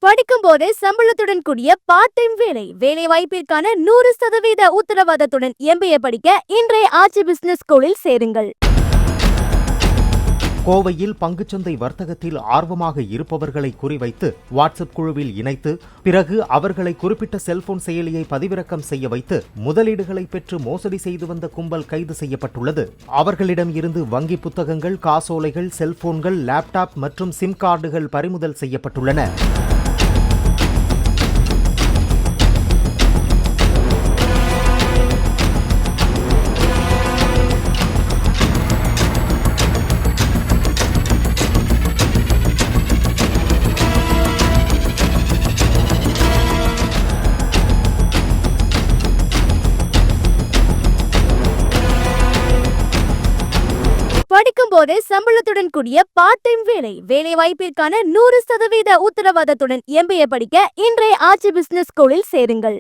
படிக்கும் போதே சம்பளத்துடன் கூடிய பார்ட் டைம் வேலை வாய்ப்பிற்கான 100% உத்தரவாதத்துடன் MBA படிக்க இன்றைய ஆட்சி பிசினஸ் ஸ்கூலில் சேருங்கள். கோவையில் பங்குச்சந்தை வர்த்தகத்தில் ஆர்வமாக இருப்பவர்களை குறிவைத்து வாட்ஸ்அப் குழுவில் இணைத்து பிறகு அவர்களை குறிப்பிட்ட செல்போன் செயலியை பதிவிறக்கம் செய்ய வைத்து முதலீடுகளை பெற்று மோசடி செய்து வந்த கும்பல் கைது செய்யப்பட்டுள்ளது. அவர்களிடம் இருந்து வங்கி புத்தகங்கள், காசோலைகள், செல்போன்கள், லேப்டாப் மற்றும் சிம் கார்டுகள் பறிமுதல் செய்யப்பட்டுள்ளன. படிக்கும் போதே சம்பளத்துடன் கூடிய பார்ட் டைம் வேலை வாய்ப்பிற்கான 100% உத்தரவாதத்துடன் MBA படிக்க இன்றைய ஆட்சி பிசினஸ் ஸ்கூலில் சேருங்கள்.